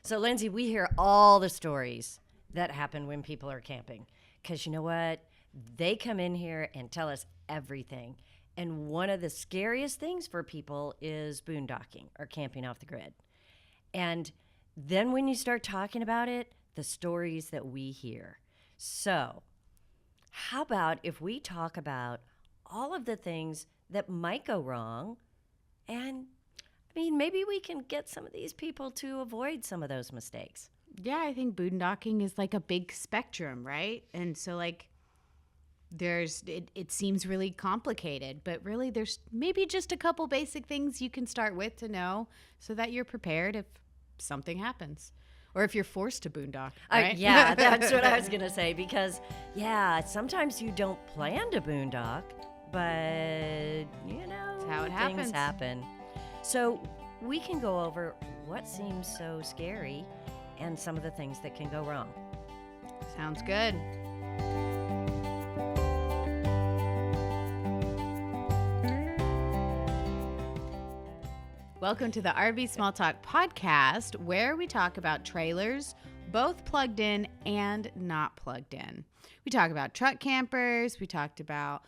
So, Lindsay, we hear all the stories that happen when people are camping. Because you know what? They come in here and tell us everything. And one of the scariest things for people is boondocking or camping off the grid. And then when you start talking about it, the stories that we hear. So, how about if we talk about all of the things that might go wrong? And I mean, maybe we can get some of these people to avoid some of those mistakes. Yeah, I think boondocking is like a big spectrum, right? And so like it seems really complicated, but really there's maybe just a couple basic things you can start with to know so that you're prepared if something happens. Or if you're forced to boondock, right? Yeah, that's what I was going to say. Because, yeah, sometimes you don't plan to boondock, but, you know, That's how it things happens. happen. So we can go over what seems so scary and some of the things that can go wrong. Sounds good. Welcome to the RV Small Talk podcast, where we talk about trailers, both plugged in and not plugged in. We talk about truck campers. We talk about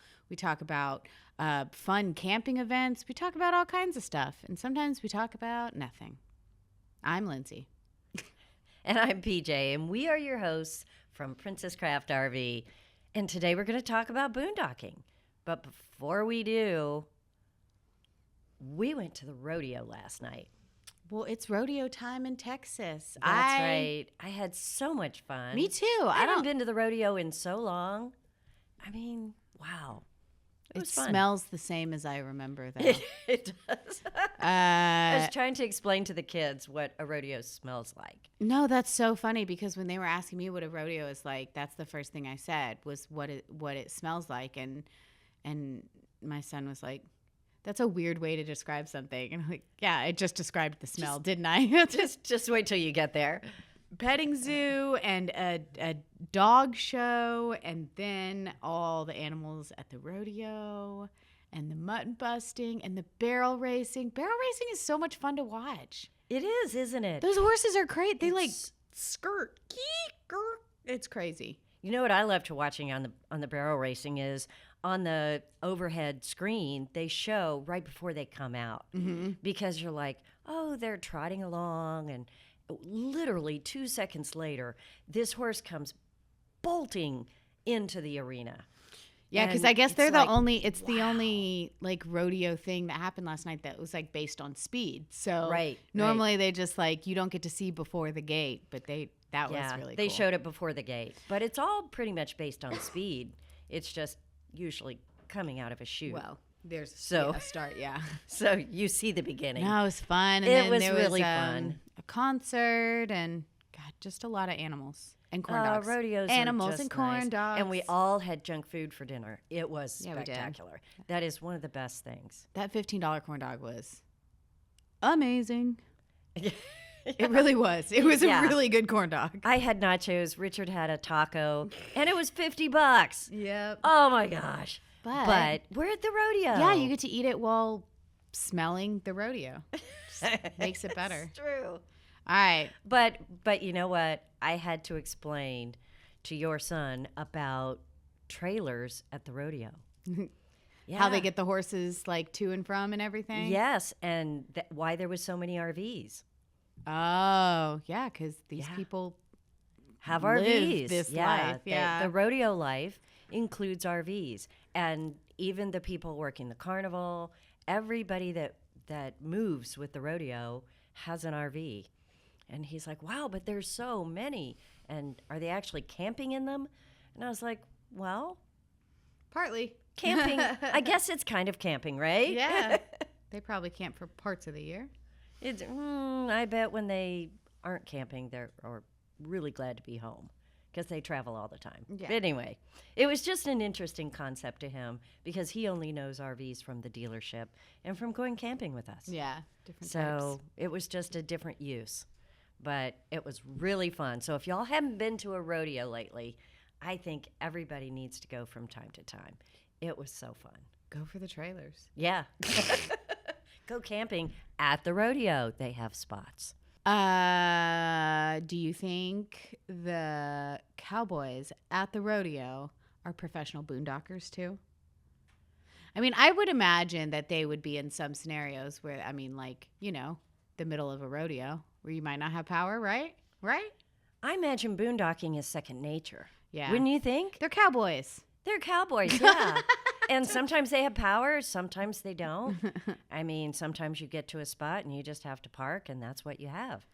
fun camping events. We talk about all kinds of stuff, and sometimes we talk about nothing. I'm Lindsay. And I'm PJ, and we are your hosts from Princess Craft RV. And today we're going to talk about boondocking. But before we do, we went to the rodeo last night. Well, it's rodeo time in Texas. That's right. I had so much fun. Me too. I haven't been to the rodeo in so long. I mean, wow. It was fun. Smells the same as I remember, though. It does. I was trying to explain to the kids what a rodeo smells like. No, that's so funny because when they were asking me what a rodeo is like, that's the first thing I said was what it smells like, and my son was like, "That's a weird way to describe something." And I'm like, "Yeah, I just described the smell, didn't I?" Just wait till you get there. Petting zoo and a dog show, and then all the animals at the rodeo, and the mutton busting, and the barrel racing. Barrel racing is so much fun to watch. It is, isn't it? Those horses are great. They skirt. It's crazy. You know what I love to watching on the barrel racing is on the overhead screen, they show right before they come out. Mm-hmm. Because you're like, oh, they're trotting along, and literally 2 seconds later, this horse comes bolting into the arena. Yeah, because I guess they're the only like rodeo thing that happened last night that was like based on speed. So normally they just like, you don't get to see before the gate, but that was really cool. They showed it before the gate, but it's all pretty much based on speed. It's just usually coming out of a chute. Well, there's a start, yeah. So you see the beginning. No, it was fun. And it was really fun. A concert and God, just a lot of animals and corn dogs. Rodeos animals are just and corn nice. dogs. And we all had junk food for dinner. It was Yeah, we did. spectacular. That is one of the best things. That $15 corn dog was amazing. It really was. It was a really good corn dog. I had nachos. Richard had a taco, and it was $50. Yep. Oh my gosh! But we're at the rodeo. Yeah, you get to eat it while smelling the rodeo. Just makes it better. It's true. All right. But you know what? I had to explain to your son about trailers at the rodeo. Yeah. How they get the horses like to and from and everything? Yes, and why there was so many RVs. Oh, yeah, because these people have live RVs. This life. Yeah. The rodeo life includes RVs. And even the people working the carnival, everybody that moves with the rodeo has an RV. And he's like, wow, but there's so many. And are they actually camping in them? And I was like, well, partly. Camping, I guess it's kind of camping, right? Yeah. They probably camp for parts of the year. I bet when they aren't camping, they're really glad to be home because they travel all the time. Yeah. But anyway, it was just an interesting concept to him because he only knows RVs from the dealership and from going camping with us. Yeah, different types. So it was just a different use, but it was really fun. So if y'all haven't been to a rodeo lately, I think everybody needs to go from time to time. It was so fun. Go for the trailers. Yeah. Go camping at the rodeo. They have spots. Do you think the cowboys at the rodeo are professional boondockers too? I mean, I would imagine that they would be in some scenarios where, I mean, like, the middle of a rodeo where you might not have power, right? Right? I imagine boondocking is second nature. Yeah. Wouldn't you think? They're cowboys. They're cowboys, yeah. And sometimes they have power, sometimes they don't. I mean, sometimes you get to a spot and you just have to park, and that's what you have.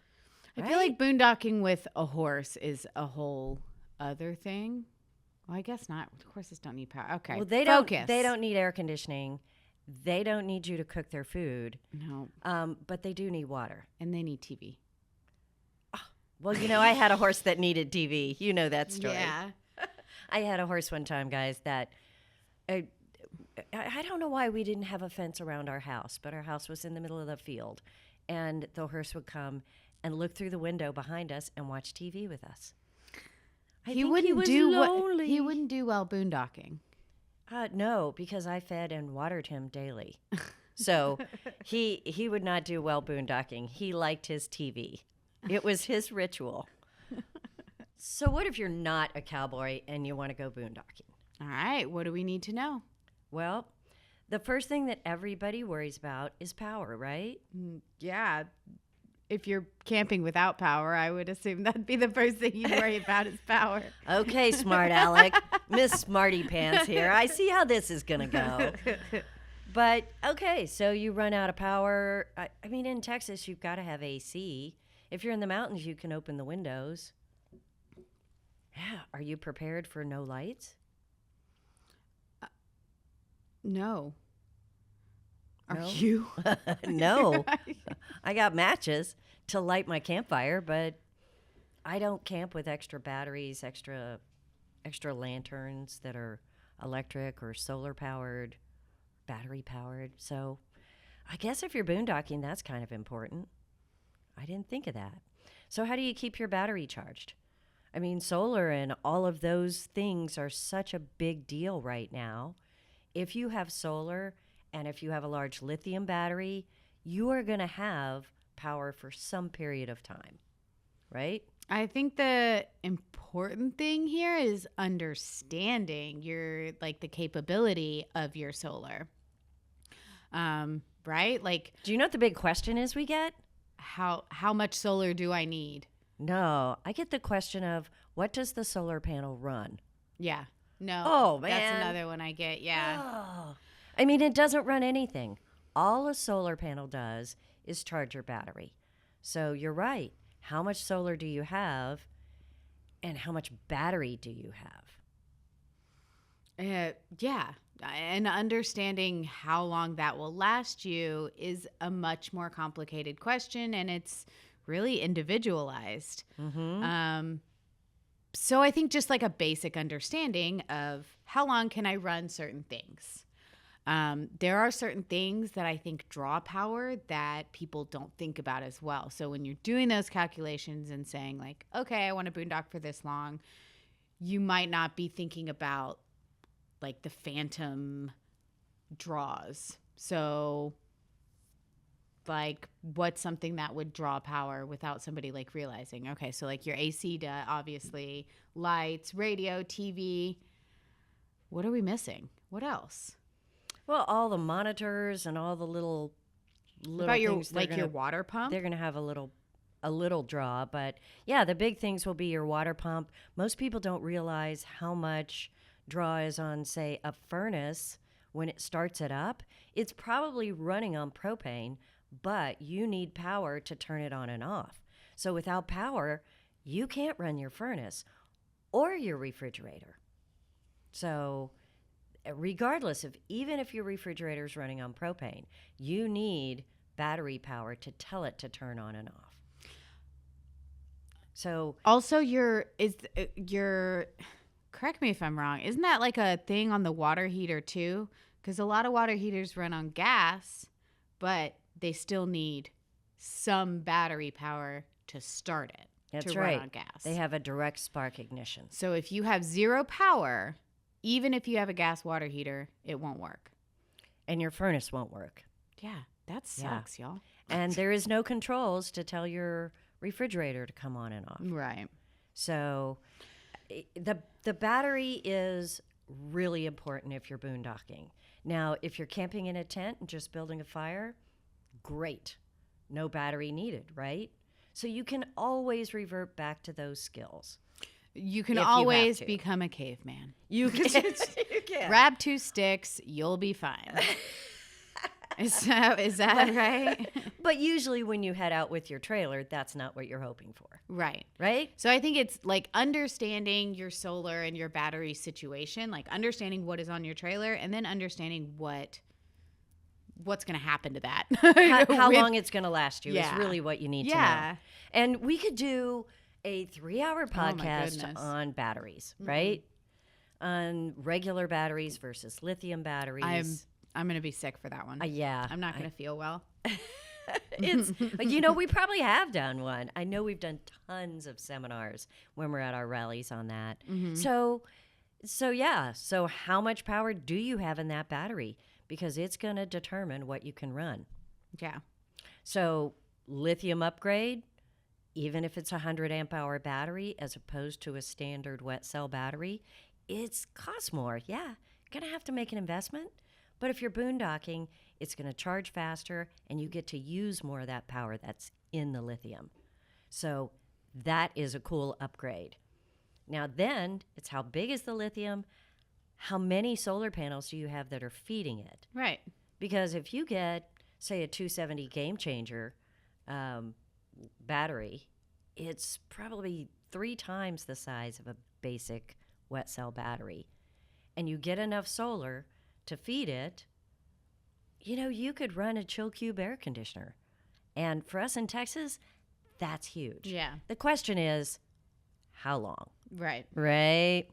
I feel like boondocking with a horse is a whole other thing. Well, I guess not. Horses don't need power. Okay. Well, they don't need air conditioning. They don't need you to cook their food. No. But they do need water. And they need TV. Well, I had a horse that needed TV. You know that story. Yeah. I had a horse one time, guys, that I don't know why we didn't have a fence around our house, but our house was in the middle of the field. And the horse would come and look through the window behind us and watch TV with us. He wouldn't do well boondocking. No, because I fed and watered him daily. So he would not do well boondocking. He liked his TV. It was his ritual. So what if you're not a cowboy and you want to go boondocking? All right. What do we need to know? Well, the first thing that everybody worries about is power, right? Yeah. If you're camping without power, I would assume that'd be the first thing you'd worry about is power. Okay, smart Alec. Miss Smarty Pants here. I see how this is going to go. But, okay, so you run out of power. I mean, in Texas, you've got to have AC. If you're in the mountains, you can open the windows. Yeah. Are you prepared for no lights? No. Are No? you? No. I got matches to light my campfire, but I don't camp with extra batteries, extra lanterns that are electric or solar powered, battery powered. So I guess if you're boondocking, that's kind of important. I didn't think of that. So how do you keep your battery charged? I mean, solar and all of those things are such a big deal right now. If you have solar and if you have a large lithium battery, you are going to have power for some period of time, right? I think the important thing here is understanding the capability of your solar. Right? Like, do you know what the big question is we get? How much solar do I need? No, I get the question of, what does the solar panel run? Yeah. No. Oh, man. That's another one I get. Yeah. Oh. I mean, it doesn't run anything. All a solar panel does is charge your battery. So you're right. How much solar do you have, and how much battery do you have? Yeah. And understanding how long that will last you is a much more complicated question, and it's really individualized. Mm-hmm. So I think just like a basic understanding of how long can I run certain things. There are certain things that I think draw power that people don't think about as well. So when you're doing those calculations and saying like, okay, I want to boondock for this long, you might not be thinking about like the phantom draws. So like what's something that would draw power without somebody like realizing, okay, so like your AC, obviously, lights, radio, TV. What are we missing? What else? Well, all the monitors and all the little about your things your water pump. They're going to have a little draw, but yeah, the big things will be your water pump. Most people don't realize how much draw is on, say, a furnace when it starts it up. It's probably running on propane, but you need power to turn it on and off. So without power, you can't run your furnace or your refrigerator. So regardless of, even if your refrigerator is running on propane, you need battery power to tell it to turn on and off. So also correct me if I'm wrong, isn't that like a thing on the water heater too? Because a lot of water heaters run on gas, but they still need some battery power to start it. That's to right. Run on gas. They have a direct spark ignition. So if you have zero power, even if you have a gas water heater, it won't work. And your furnace won't work. Yeah, that sucks, y'all. And there is no controls to tell your refrigerator to come on and off. Right. So the battery is really important if you're boondocking. Now, if you're camping in a tent and just building a fire, great. No battery needed, right? So you can always revert back to those skills. You can If you always have to. become a caveman. You can. You can. Grab 2 sticks, you'll be fine. Is that right? But usually when you head out with your trailer, that's not what you're hoping for, Right. right? So I think it's like understanding your solar and your battery situation, like understanding what is on your trailer and then understanding what's going to happen to that. How long it's going to last you is Yeah. really what you need to know. Yeah. And we could do a 3-hour my podcast goodness. on batteries, right? On regular batteries versus lithium batteries. I'm going to be sick for that one. Yeah. I'm not going to feel well. It's, we probably have done one. I know we've done tons of seminars when we're at our rallies on that. So yeah. So how much power do you have in that battery? Because it's going to determine what you can run. Yeah. So lithium upgrade, even if it's a 100 amp hour battery as opposed to a standard wet cell battery, it's costs more. Yeah, you're going to have to make an investment. But if you're boondocking, it's going to charge faster and you get to use more of that power that's in the lithium. So that is a cool upgrade. Now then, it's how big is the lithium? How many solar panels do you have that are feeding it? Right. Because if you get, say, a 270 Game Changer battery, it's probably 3 times the size of a basic wet cell battery. And you get enough solar to feed it, you could run a chill cube air conditioner. And for us in Texas, that's huge. Yeah. The question is, how long? Right. Right?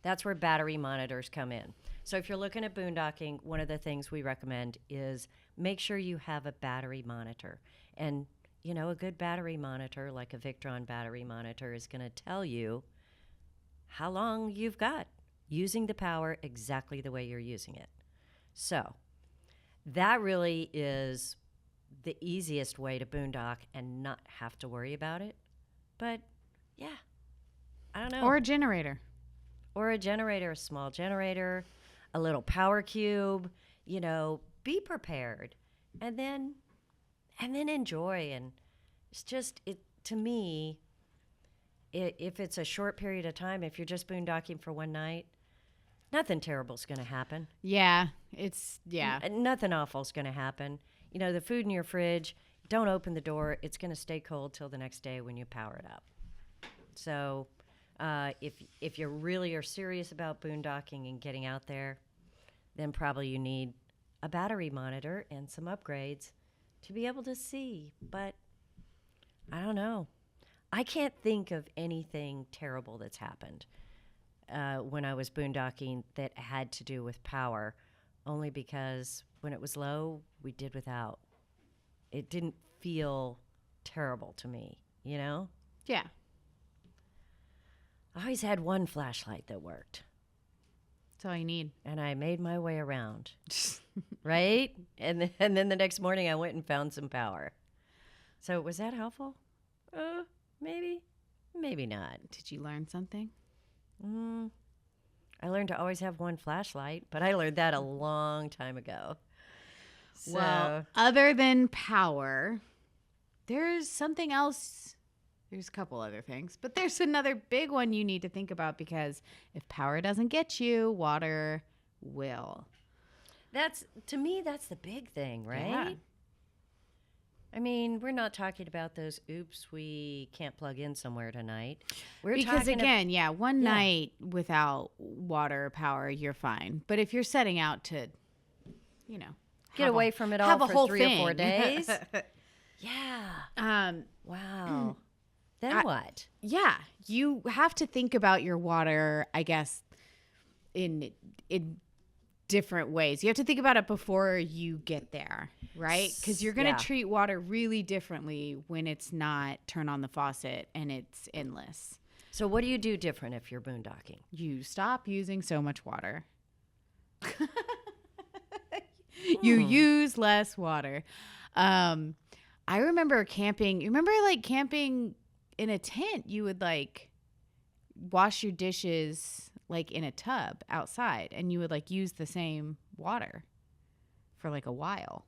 That's where battery monitors come in. So if you're looking at boondocking, one of the things we recommend is make sure you have a battery monitor. And, a good battery monitor, like a Victron battery monitor, is going to tell you how long you've got using the power exactly the way you're using it. So that really is the easiest way to boondock and not have to worry about it. But, yeah, I don't know. Or a generator. Or a generator, a small generator, a little power cube, be prepared and then enjoy. And it's just, to me, if it's a short period of time, if you're just boondocking for one night, nothing terrible is going to happen. Yeah. Nothing awful is going to happen. The food in your fridge, don't open the door. It's going to stay cold till the next day when you power it up. So if you really are serious about boondocking and getting out there, then probably you need a battery monitor and some upgrades to be able to see. But I don't know. I can't think of anything terrible that's happened when I was boondocking that had to do with power, only because when it was low, we did without. It didn't feel terrible to me, Yeah. I always had one flashlight that worked. That's all you need. And I made my way around, right? And then the next morning I went and found some power. So was that helpful? Maybe not. Did you learn something? I learned to always have one flashlight, but I learned that a long time ago. So, Well, other than power, there's something else. There's a couple other things, but there's another big one you need to think about, because if power doesn't get you, water will. to me, that's the big thing, right? Yeah. I mean, we're not talking about those, oops, we can't plug in somewhere tonight. We're Because talking again, one night without water or power, you're fine. But if you're setting out to, get away from it all have a for whole 3 or 4 thing. days. Yeah. Wow. Then what? Yeah, you have to think about your water, I guess, in different ways. You have to think about it before you get there, right? Because you're going to treat water really differently when it's not turn on the faucet and it's endless. So what do you do different if you're boondocking? You stop using so much water. You use less water. I remember camping. You remember like camping in a tent? You would like wash your dishes like in a tub outside, and you would like use the same water for like a while.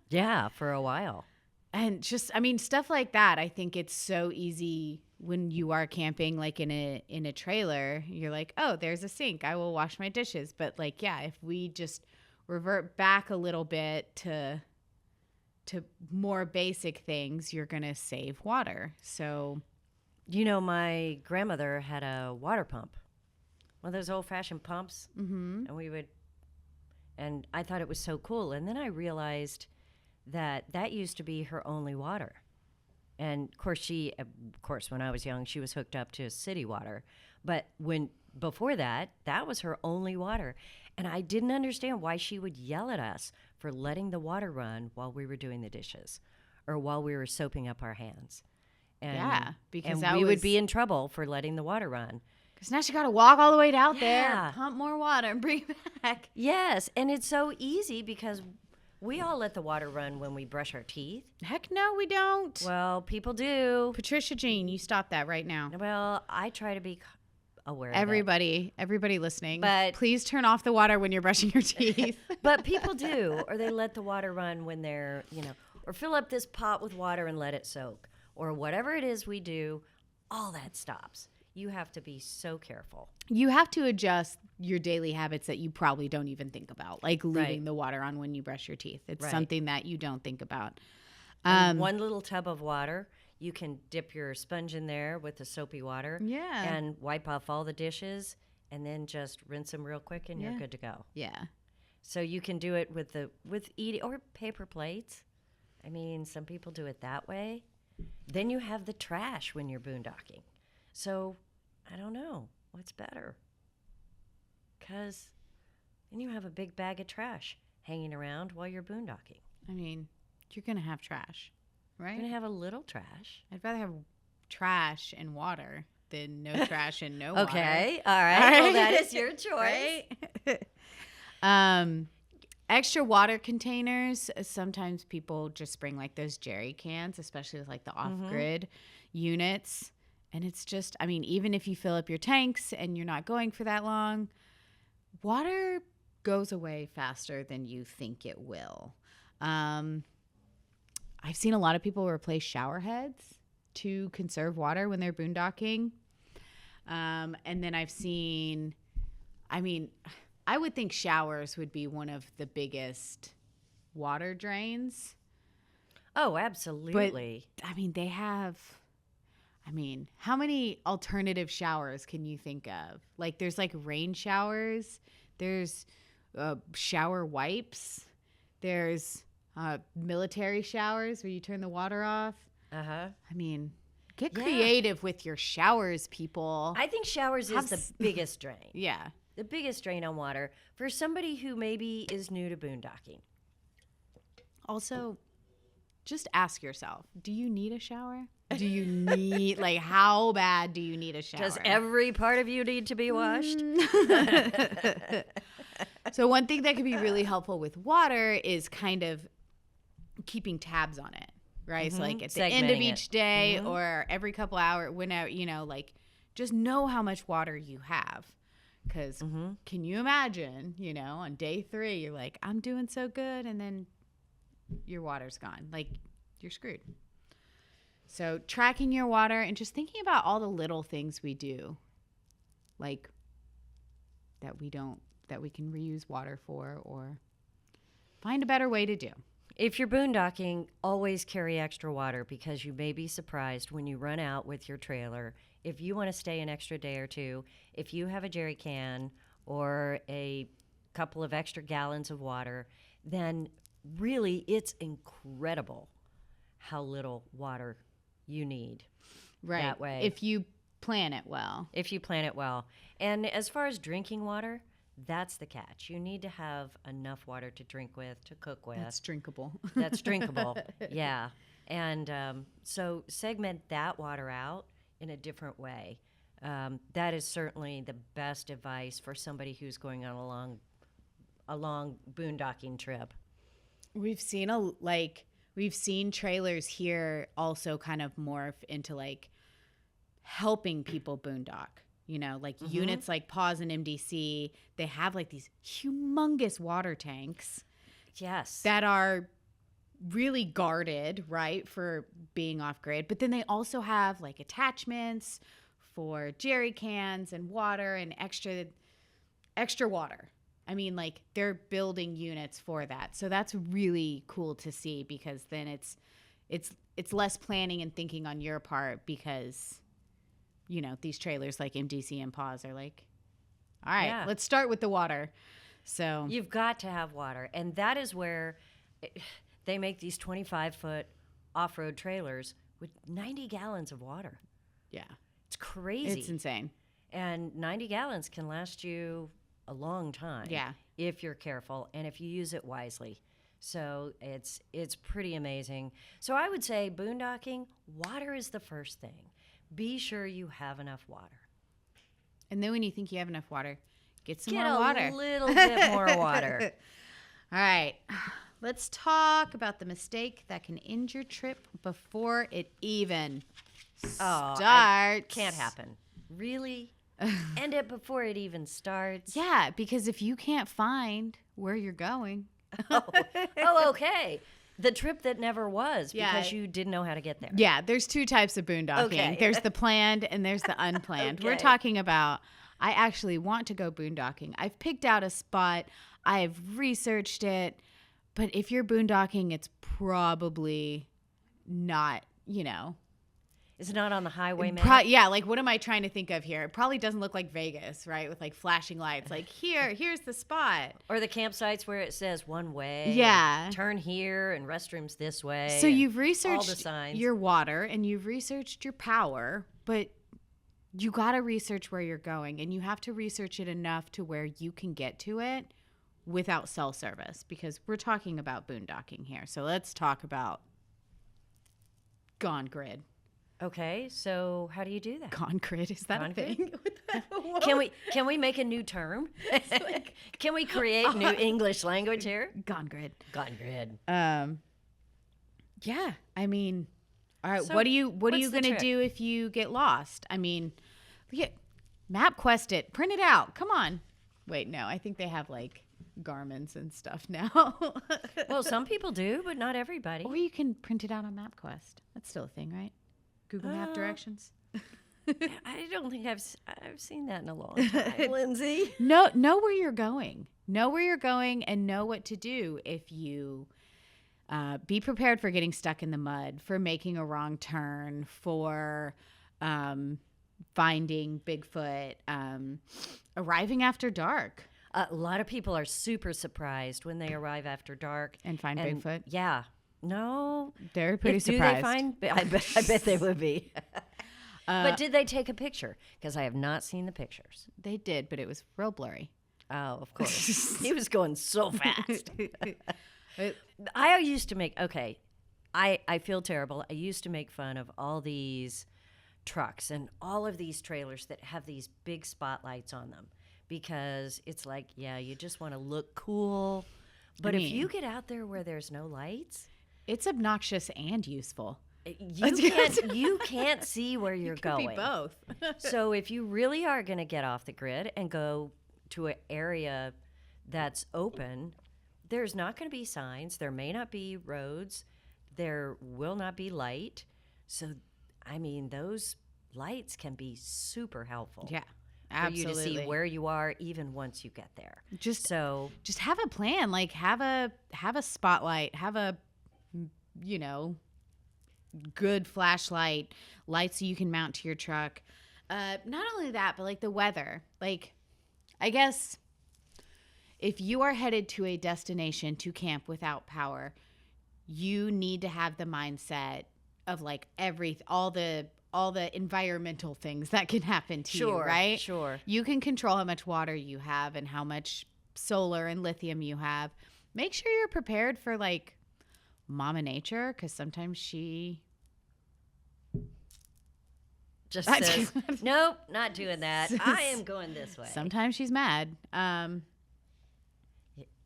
Yeah, for a while. And just, I mean, stuff like that. I think it's so easy when you are camping, like in a trailer. You're like, oh, there's a sink. I will wash my dishes. But like, yeah, if we just revert back a little bit to more basic things, you're gonna save water. So, You know, my grandmother had a water pump, one of those old-fashioned pumps, mm-hmm. and I thought it was so cool. And then I realized that used to be her only water. And of course, when I was young, she was hooked up to city water. But before that was her only water. And I didn't understand why she would yell at us for letting the water run while we were doing the dishes or while we were soaping up our hands. And, because we would be in trouble for letting the water run. Because now she got to walk all the way out there, pump more water, and bring it back. Yes, and it's so easy because we all let the water run when we brush our teeth. Heck no, we don't. Well, people do. Patricia Jean, you stop that right now. Well, I try to be aware of everybody listening, but please turn off the water when you're brushing your teeth. But people do, or they let the water run when they're, or fill up this pot with water and let it soak, or whatever it is we do, all that stops. You have to be so careful. You have to adjust your daily habits that you probably don't even think about, like leaving the water on when you brush your teeth. It's something that you don't think about. One little tub of water, you can dip your sponge in there with the soapy water and wipe off all the dishes and then just rinse them real quick and you're good to go. Yeah. So you can do it with eating or paper plates. I mean, some people do it that way. Then you have the trash when you're boondocking. So, I don't know. What's better? Because then you have a big bag of trash hanging around while you're boondocking. I mean, you're going to have trash, right? You're going to have a little trash. I'd rather have trash and water than no trash and no water. Okay. All right. Well, that is your choice. Right? Extra water containers. Sometimes people just bring like those jerry cans, especially with like the off-grid units. And it's just, I mean, even if you fill up your tanks and you're not going for that long, water goes away faster than you think it will. I've seen a lot of people replace shower heads to conserve water when they're boondocking. And then I've seen, I mean, I would think showers would be one of the biggest water drains. Oh, absolutely. But, I mean, how many alternative showers can you think of? Like, there's like rain showers. There's shower wipes. There's military showers where you turn the water off. I mean, get creative with your showers, people. I think showers is the biggest drain. Yeah. The biggest drain on water for somebody who maybe is new to boondocking. Also, just ask yourself, do you need a shower? Do you need, like, how bad do you need a shower? Does every part of you need to be washed? So one thing that could be really helpful with water is kind of keeping tabs on it, right? So like at the end of each day or every couple hours, whenever, like just know how much water you have. Because can you imagine, on day 3, you're like, I'm doing so good. And then your water's gone. Like, you're screwed. So tracking your water and just thinking about all the little things we do, like that we can reuse water for or find a better way to do. If you're boondocking, always carry extra water because you may be surprised when you run out with your trailer. If you want to stay an extra day or two, if you have a jerry can or a couple of extra gallons of water, then really it's incredible how little water you need. Right. That way. If you plan it well. And as far as drinking water, that's the catch. You need to have enough water to drink with, to cook with. That's drinkable. Yeah. And so segment that water out in a different way. That is certainly the best advice for somebody who's going on a long boondocking trip. We've seen we've seen trailers here also kind of morph into like helping people boondock. You know, like units like Paws and MDC, they have like these humongous water tanks. Yes. That are really guarded, right, for being off grid. But then they also have like attachments for jerry cans and water and extra water. I mean, like they're building units for that. So that's really cool to see, because then it's less planning and thinking on your part, because you know, these trailers like MDC and Paws are like, all right, let's start with the water. So you've got to have water. And that is where they make these 25-foot off-road trailers with 90 gallons of water. Yeah. It's crazy. It's insane. And 90 gallons can last you a long time. Yeah. If you're careful and if you use it wisely. So it's pretty amazing. So I would say boondocking, water is the first thing. Be sure you have enough water. And then when you think you have enough water, get some more water. Get a little bit more water. All right. Let's talk about the mistake that can end your trip before it even starts. Can't happen. Really? End it before it even starts? Yeah, because if you can't find where you're going. Okay. The trip that never was, because you didn't know how to get there. Yeah, there's two types of boondocking. Okay. There's the planned and there's the unplanned. Okay. We're talking about, I actually want to go boondocking. I've picked out a spot. I've researched it. But if you're boondocking, it's probably not, you know. It's not on the highway map? Yeah, like what am I trying to think of here? It probably doesn't look like Vegas, right? With like flashing lights. Like here's the spot. Or the campsites where it says one way. Yeah. Turn here and restrooms this way. So you've researched all the signs. Your water and you've researched your power, but you got to research where you're going, and you have to research it enough to where you can get to it without cell service, because we're talking about boondocking here. So let's talk about gone grid. Okay, so how do you do that? Gone grid, is that Gone a thing? Can we make a new term? Can we create new English language here? Gone grid. Gone grid. Yeah, I mean, all right. So what are you what's the gonna trick? do if you get lost? I mean, MapQuest it, print it out. Come on. Wait, no, I think they have like Garmin's and stuff now. Well, some people do, but not everybody. Or you can print it out on MapQuest. That's still a thing, right? Google Map directions. I don't think I've seen that in a long time, Lindsay. Know where you're going. Know where you're going and know what to do if you be prepared for getting stuck in the mud, for making a wrong turn, for finding Bigfoot, arriving after dark. A lot of people are super surprised when they arrive after dark. And find Bigfoot? Yeah. No. They're pretty Do surprised. they find? I bet they would be. But did they take a picture? Because I have not seen the pictures. They did, but it was real blurry. Oh, of course. He was going so fast. I used to make, I feel terrible. I used to make fun of all these trucks and all of these trailers that have these big spotlights on them, because it's like, yeah, you just want to look cool. But if you get out there where there's no lights, it's obnoxious and useful. You can't see where you're going. Be both. So if you really are going to get off the grid and go to an area that's open, there's not going to be signs. There may not be roads. There will not be light. So, I mean, those lights can be super helpful. Yeah, for absolutely. you to see where you are even once you get there. Just have a plan. Like have a spotlight. Have a good flashlight, lights so you can mount to your truck. Not only that, but like the weather. Like, I guess if you are headed to a destination to camp without power, you need to have the mindset of like all the environmental things that can happen to you, right? Sure. You can control how much water you have and how much solar and lithium you have. Make sure you're prepared for like Mama Nature, because sometimes she just says, nope, not doing that. I am going this way. Sometimes she's mad.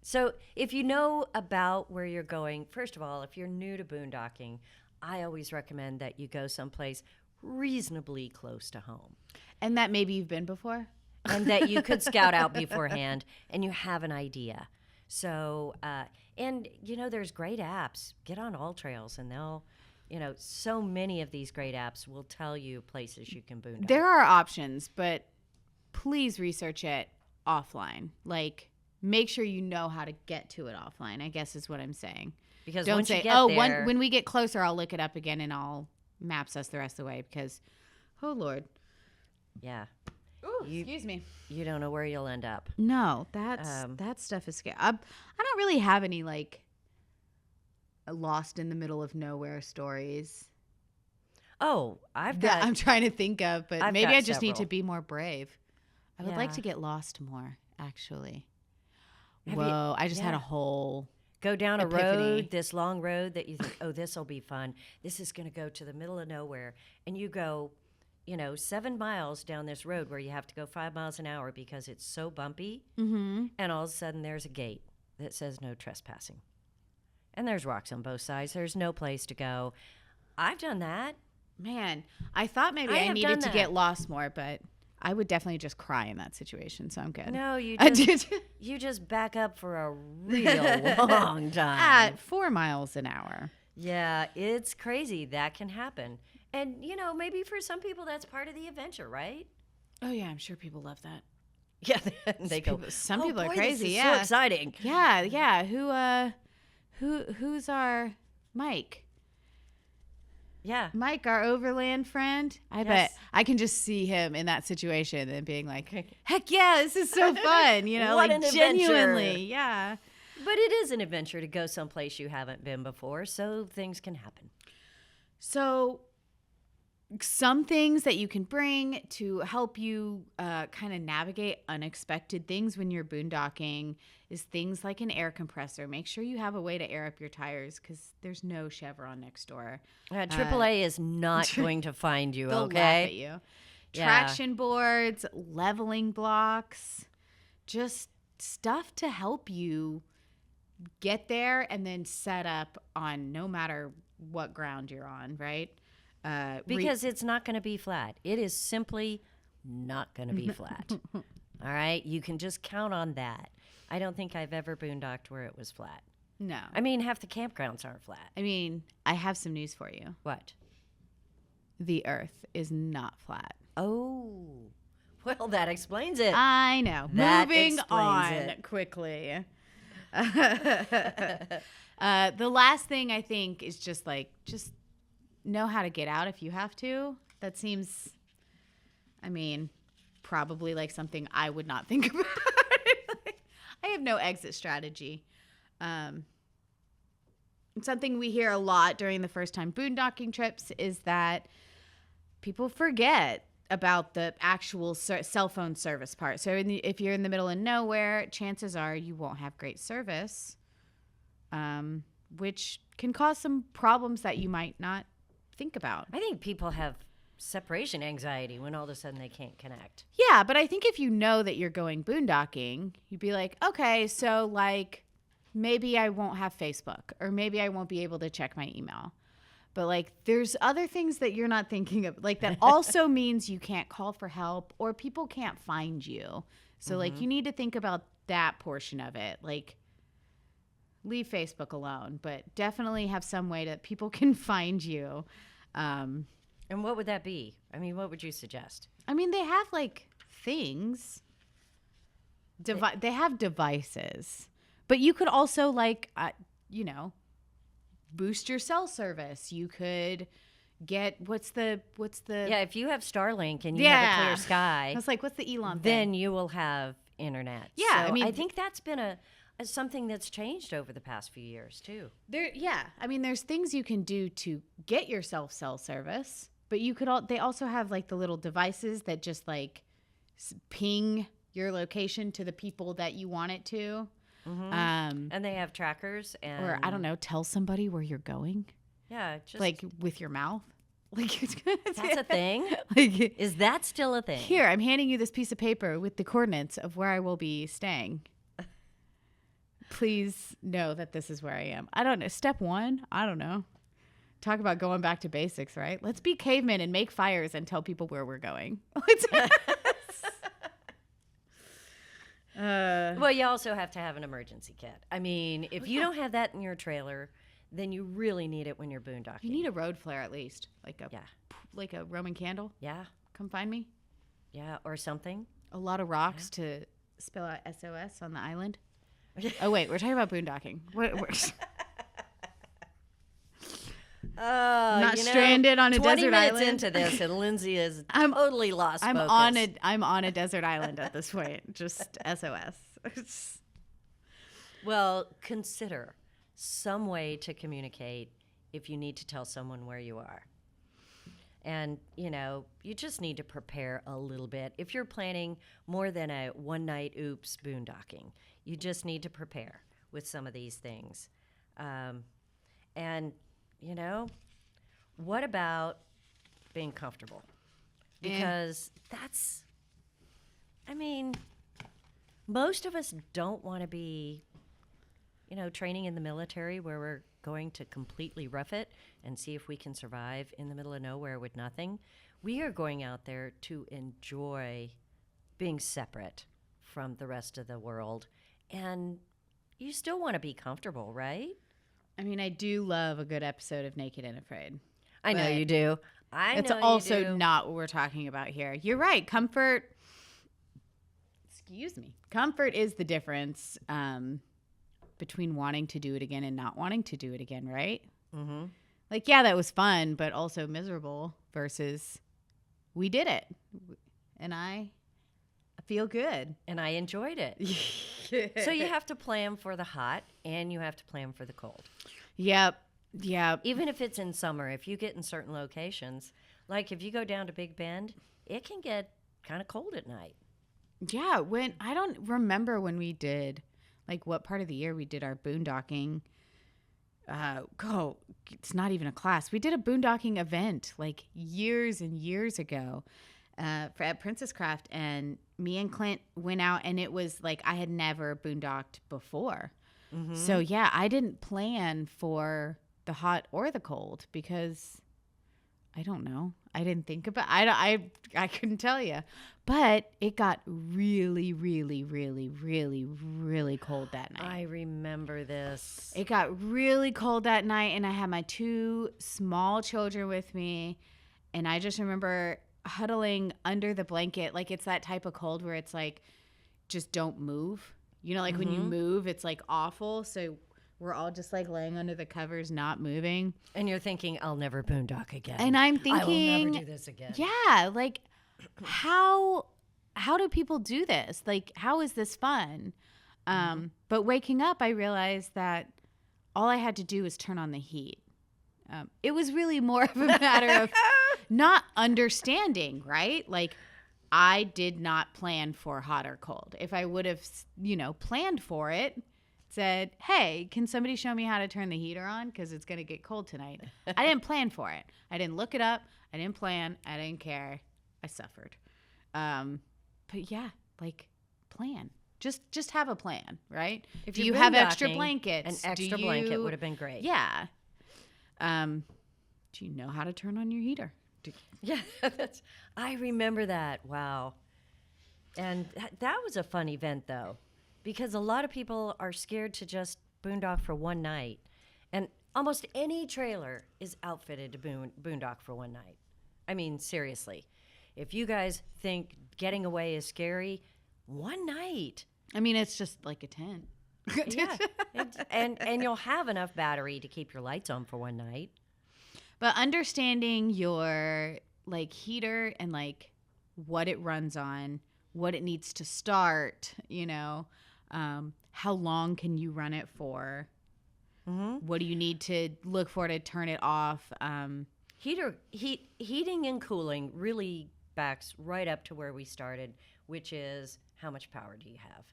So if you know about where you're going, first of all, if you're new to boondocking, I always recommend that you go someplace reasonably close to home. And that maybe you've been before? And that you could scout out beforehand and you have an idea. So, and there's great apps. Get on All Trails and they'll, so many of these great apps will tell you places you can boondock. There are options, but please research it offline. Like, make sure you know how to get to it offline, I guess is what I'm saying. Because don't once say, you get there, when we get closer, I'll look it up again and I'll maps us the rest of the way because, oh, Lord. Yeah. Ooh, excuse me. You don't know where you'll end up. No, that stuff is scary. I don't really have any, like, lost in the middle of nowhere stories. Oh, I'm trying to think of, but maybe I just need to several. be more brave. I would like to get lost more, actually. I just had a whole go down a epiphany. road, this long road that you think, oh, this will be fun. This is going to go to the middle of nowhere. And you go, 7 miles down this road where you have to go 5 miles an hour because it's so bumpy. Mm-hmm. And all of a sudden there's a gate that says no trespassing. And there's rocks on both sides. There's no place to go. I've done that. Man, I thought maybe I have needed done to that. get lost more, but I would definitely just cry in that situation, so I'm good. No, you I just, did. you just back up for a real long time. At 4 miles an hour. Yeah, it's crazy. That can happen. And, maybe for some people that's part of the adventure, right? Oh, yeah, I'm sure people love that. Yeah, they go. Some "Oh, people are boy, crazy, this is yeah. so exciting. Yeah. Who's our Mike? Yeah. Mike, our overland friend. I bet I can just see him in that situation and being like, heck yeah, this is so fun. What like an adventure. genuinely. Yeah. But it is an adventure to go someplace you haven't been before, so things can happen. So some things that you can bring to help you kind of navigate unexpected things when you're boondocking is things like an air compressor. Make sure you have a way to air up your tires because there's no Chevron next door. AAA is not going to find you, They'll okay? laugh at you. Yeah. Traction boards, leveling blocks, just stuff to help you get there and then set up on no matter what ground you're on, right? Because it's not going to be flat. It is simply not going to be flat. All right? You can just count on that. I don't think I've ever boondocked where it was flat. No. I mean, half the campgrounds aren't flat. I mean, I have some news for you. What? The earth is not flat. Oh. Well, that explains it. I know. That Moving explains on it. quickly. The last thing I think is just know how to get out if you have to. That seems, probably like something I would not think about. I have no exit strategy. Something we hear a lot during the first time boondocking trips is that people forget about the actual cell phone service part. So if you're in the middle of nowhere, chances are you won't have great service, which can cause some problems that you might not think about. I think people have separation anxiety when all of a sudden they can't connect. Yeah, but I think if you know that you're going boondocking, you'd be like, okay, so maybe I won't have Facebook or maybe I won't be able to check my email. But there's other things that you're not thinking of. That also means you can't call for help or people can't find you. So you need to think about that portion of it. Leave Facebook alone, but definitely have some way that people can find you. And what would that be? What would you suggest? They have things. They have devices, but you could also boost your cell service. You could get what's the Yeah, if you have Starlink and you have a clear sky, I was what's the Elon thing? Then you will have internet. Yeah, so I think that's been something that's changed over the past few years too. There's things you can do to get yourself cell service, but you could they also have the little devices that just ping your location to the people that you want it to. Mm-hmm. And they have trackers or I don't know, tell somebody where you're going. Yeah, just with your mouth. That's a thing. Is that still a thing? Here, I'm handing you this piece of paper with the coordinates of where I will be staying. please know that this is where I am. I don't know. Step 1, I don't know. Talk about going back to basics, right? Let's be cavemen and make fires and tell people where we're going. Well, you also have to have an emergency kit. I mean, if you don't have that in your trailer, then you really need it when you're boondocking. You need a road flare at least, like a Yeah. like a Roman candle. Yeah. Come find me. Yeah, or something. A lot of rocks to spell out SOS on the island. Oh wait, we're talking about boondocking. Not stranded on a 20 desert minutes island. into this, and Lindsay is totally lost I'm focus. I'm on a desert island at this point. Just SOS. Well, consider some way to communicate if you need to tell someone where you are. And, you just need to prepare a little bit. If you're planning more than a one-night oops boondocking, you just need to prepare with some of these things. And, what about being comfortable? Because most of us don't want to be, training in the military where we're going to completely rough it and see if we can survive in the middle of nowhere with nothing. We are going out there to enjoy being separate from the rest of the world. And you still want to be comfortable, right? I mean, I do love a good episode of Naked and Afraid. I know you do. It's also not what we're talking about here. You're right. Comfort is the difference between wanting to do it again and not wanting to do it again, right? Mm-hmm. Like, yeah, that was fun, but also miserable versus we did it. And I feel good. And I enjoyed it. So you have to plan for the hot and you have to plan for the cold. Yep. Even if it's in summer, if you get in certain locations, like if you go down to Big Bend, it can get kind of cold at night. Yeah, I don't remember when we did, like what part of the year we did our boondocking. It's not even a class. We did a boondocking event like years and years ago at Princess Craft, and me and Clint went out, and it was like I had never boondocked before. Mm-hmm. So yeah, I didn't plan for the hot or the cold because I don't know. I didn't think about I couldn't tell you. But it got really, really, really, really, really cold that night. I remember this. It got really cold that night, and I had my 2 small children with me, and I just remember huddling under the blanket. Like, it's that type of cold where it's like, just don't move. Like when you move, it's like awful. So we're all just like laying under the covers, not moving. And you're thinking, I'll never boondock again. And I'm thinking, I will never do this again. Yeah, like how do people do this? Like, how is this fun? But waking up, I realized that all I had to do was turn on the heat. It was really more of a matter of not understanding, right? Like, I did not plan for hot or cold. If I would have, planned for it, said, hey, can somebody show me how to turn the heater on? Because it's going to get cold tonight. I didn't plan for it. I didn't look it up. I didn't plan. I didn't care. I suffered. But yeah, like, plan. Just have a plan, right? If do you have extra boondocking, blankets? An extra blanket would have been great. Yeah. Do you know how to turn on your heater? Yeah, I remember that. Wow. And that was a fun event, though, because a lot of people are scared to just boondock for one night. And almost any trailer is outfitted to boondock for one night. I mean, seriously. If you guys think getting away is scary, one night. I mean, it's just like a tent. Yeah. And you'll have enough battery to keep your lights on for one night. But understanding your like heater and like what it runs on, what it needs to start, how long can you run it for? Mm-hmm. What do you need to look for to turn it off? Heating and cooling really backs right up to where we started, which is how much power do you have?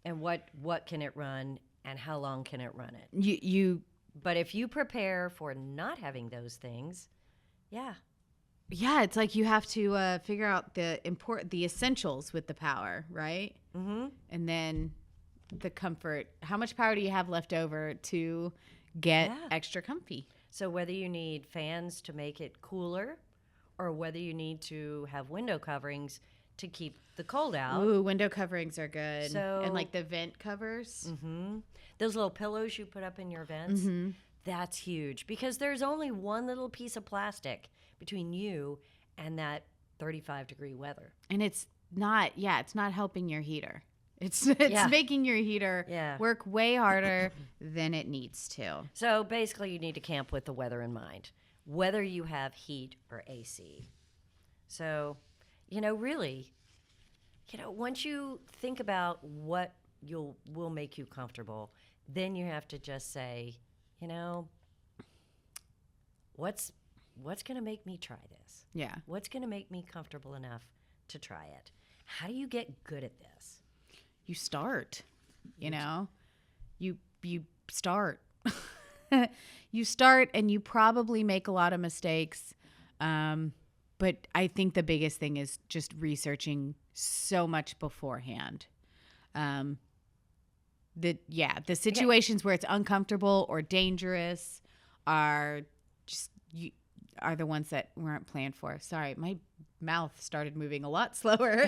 And what can it run and how long can it run it? But if you prepare for not having those things, yeah, it's like you have to figure out the essentials with the power, right? Mm-hmm. And then the comfort. How much power do you have left over to get extra comfy? So whether you need fans to make it cooler or whether you need to have window coverings to keep the cold out. Ooh, window coverings are good. So, and like the vent covers. Those little pillows you put up in your vents, that's huge because there's only one little piece of plastic between you and that 35-degree weather. And it's not helping your heater. It's making your heater work way harder than it needs to. So basically you need to camp with the weather in mind, whether you have heat or AC. So, really, once you think about what will make you comfortable, then you have to just say, what's going to make me try this? Yeah. What's going to make me comfortable enough to try it? How do you get good at this? You start, you start. You start and you probably make a lot of mistakes. But I think the biggest thing is just researching so much beforehand. The situations where it's uncomfortable or dangerous are the ones that weren't planned for. Sorry, my mouth started moving a lot slower.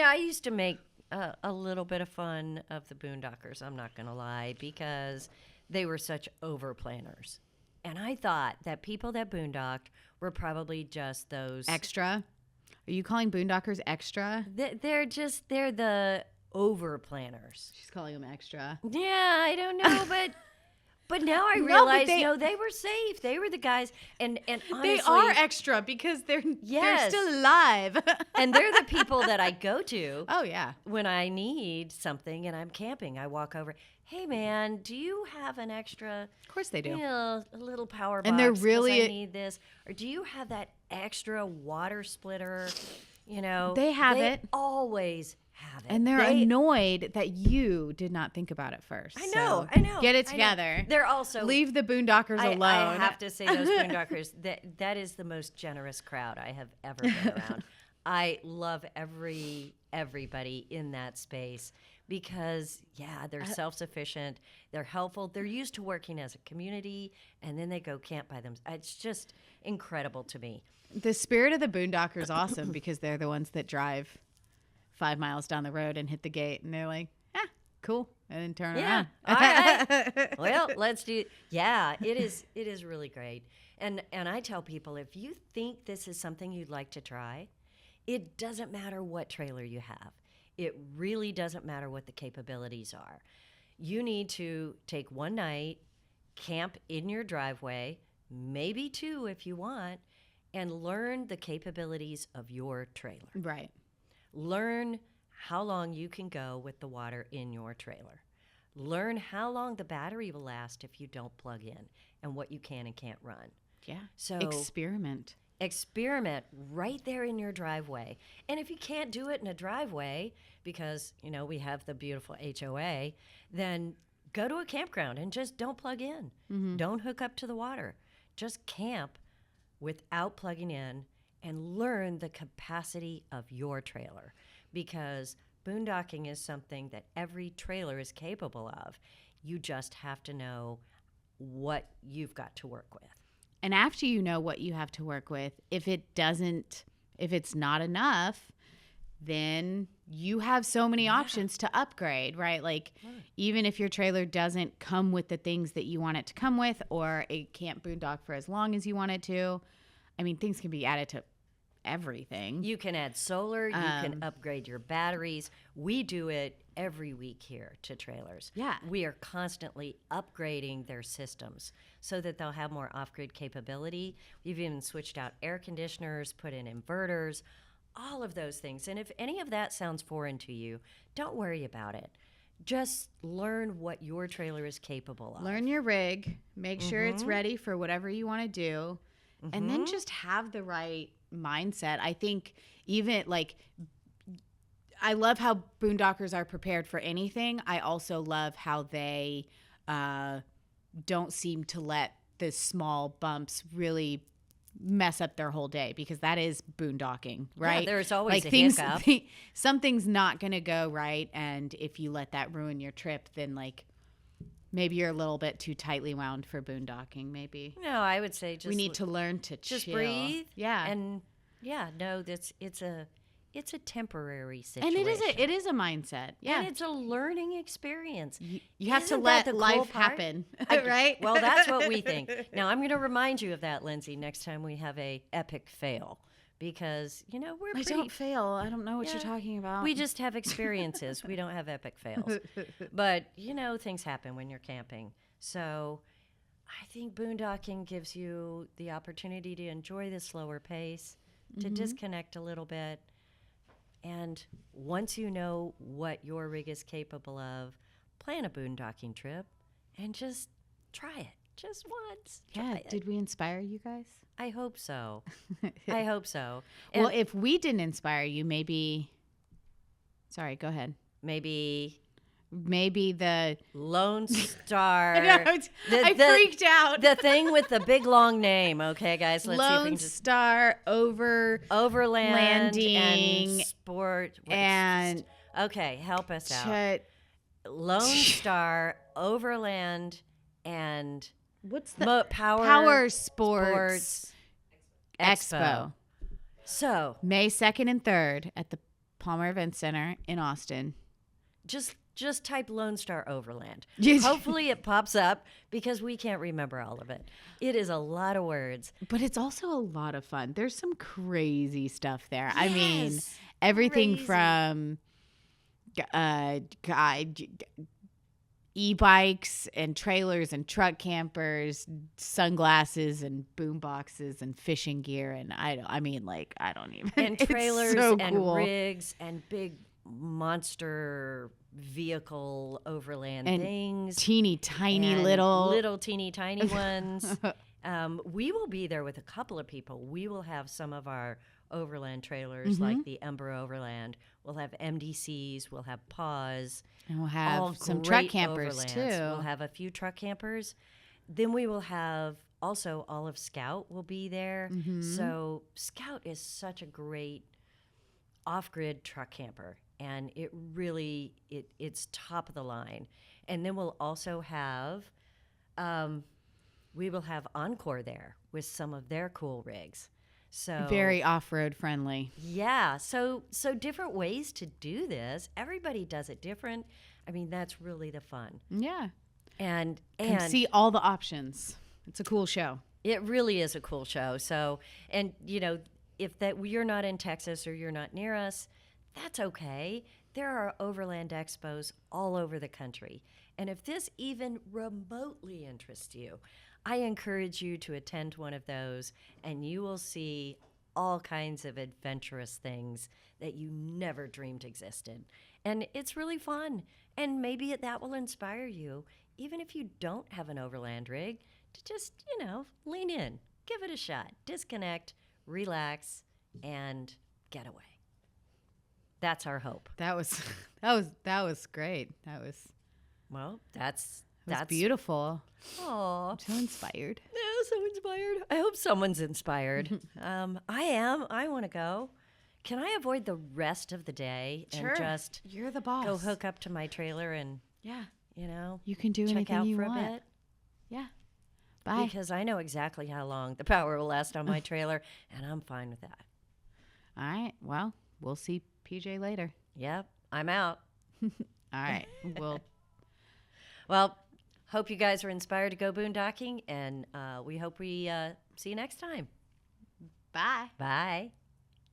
I used to make a little bit of fun of the Boondockers, I'm not going to lie, because they were such over-planners. And I thought that people that boondocked were probably just those... Extra? Are you calling Boondockers extra? They're the over-planners. She's calling them extra. Yeah, I don't know, but now I realize, they were safe. They were the guys, and honestly... They are extra because they're still alive. And they're the people that I go to. Oh, yeah. When I need something and I'm camping, I walk over, hey, man, do you have an extra... Of course they do. A little power box, and they're really... I need this. Or do you have that extra water splitter? They have it. Always have it. And they're annoyed that you did not think about it first. I know. Get it together. They're also... Leave the Boondockers alone. I have to say, those Boondockers, that is the most generous crowd I have ever been around. I love everybody in that space because, they're self-sufficient, they're helpful, they're used to working as a community, and then they go camp by themselves. It's just incredible to me. The spirit of the Boondockers is awesome because they're the ones that drive 5 miles down the road and hit the gate, and they're like, cool, and then turn around. All right. Well, let's do. Yeah, it is really great. And I tell people, if you think this is something you'd like to try, it doesn't matter what trailer you have. It really doesn't matter what the capabilities are. You need to take one night, camp in your driveway, maybe 2 if you want, and learn the capabilities of your trailer. Right. Learn how long you can go with the water in your trailer. Learn how long the battery will last if you don't plug in and what you can and can't run. Yeah. So Experiment right there in your driveway. And if you can't do it in a driveway because, we have the beautiful HOA, then go to a campground and just don't plug in. Mm-hmm. Don't hook up to the water. Just camp without plugging in and learn the capacity of your trailer because boondocking is something that every trailer is capable of. You just have to know what you've got to work with. And after you know what you have to work with, if it's not enough, then you have so many options to upgrade, right? Like even if your trailer doesn't come with the things that you want it to come with, or it can't boondock for as long as you want it to, I mean, things can be added to everything. You can add solar, you can upgrade your batteries. We do it every week here to trailers. Yeah. We are constantly upgrading their systems so that they'll have more off-grid capability. We've even switched out air conditioners, put in inverters, all of those things. And if any of that sounds foreign to you, don't worry about it. Just learn what your trailer is capable of. Learn your rig, make sure it's ready for whatever you want to do, and then just have the right mindset. I think even I love how boondockers are prepared for anything. I also love how they don't seem to let the small bumps really mess up their whole day, because that is boondocking, right? there's always like a things, hiccup. Something's not going to go right. And if you let that ruin your trip, then like maybe you're a little bit too tightly wound for boondocking. Maybe No, I would say we need to learn to just chill. breathe. Yeah. And no, it's a temporary And situation. it is a mindset. Yeah. And it's a learning experience. You have to Isn't let that the life cool part? happen, right? Well, that's what we think. Now, I'm going to remind you of that, Lindsay, next time we have a epic fail, because we're I don't fail. I don't know what you're talking about. We just have experiences. We don't have epic fails. But things happen when you're camping. So I think boondocking gives you the opportunity to enjoy the slower pace, to disconnect a little bit. And once you know what your rig is capable of, plan a boondocking trip and just try it. Just once. Try it. Did we inspire you guys? I hope so. I hope so. Well, if we didn't inspire you, maybe. Sorry, go ahead. Maybe the Lone Star. I freaked out. The thing with the big long name. Okay, guys, let's see if we Lone can just Star overland landing and sport and okay, help us out. Lone Star Overland and what's the Power Sports Expo. So May 2nd and 3rd at the Palmer Event Center in Austin. Just type Lone Star Overland. Yes. Hopefully it pops up, because we can't remember all of it. It is a lot of words. But it's also a lot of fun. There's some crazy stuff there. Yes, I mean, everything crazy. from e-bikes and trailers and truck campers, sunglasses and boom boxes and fishing gear, and I don't even. And trailers it's so and cool. rigs and big monster vehicle overland And things. Teeny tiny and little teeny tiny ones. We will be there with a couple of people. We will have some of our overland trailers, like the Ember Overland. We'll have MDCs. We'll have PAWs. And we'll have all some great truck campers overlands. too. We'll have a few truck campers. Then we will have also all of Scout will be there. So Scout is such a great off-grid truck camper, and it really it's top of the line. And then we'll also have we will have Encore there with some of their cool rigs. So Very off-road friendly. yeah, so different ways to do this. Everybody does it different. I mean, that's really the fun. Yeah. And Come see all the options. It's a cool show. it really is a cool show. So, and if you're not in Texas or you're not near us, that's okay. There are overland expos all over the country. And if this even remotely interests you, I encourage you to attend one of those, and you will see all kinds of adventurous things that you never dreamed existed. And it's really fun. And maybe that will inspire you, even if you don't have an overland rig, to just, lean in, give it a shot, disconnect, relax, and get away. That's our hope. That was great. That's beautiful. Oh, I'm so inspired. yeah, so inspired. I hope someone's inspired. I am. I want to go. Can I avoid the rest of the day and just You're the boss. go hook up to my trailer and Yeah. you can do check anything out you for want. a bit? Yeah. Bye. Because I know exactly how long the power will last on my trailer, and I'm fine with that. All right. Well, we'll see PJ later. Yep, I'm out. All right. Well, hope you guys are inspired to go boondocking, and we hope we see you next time. Bye. Bye.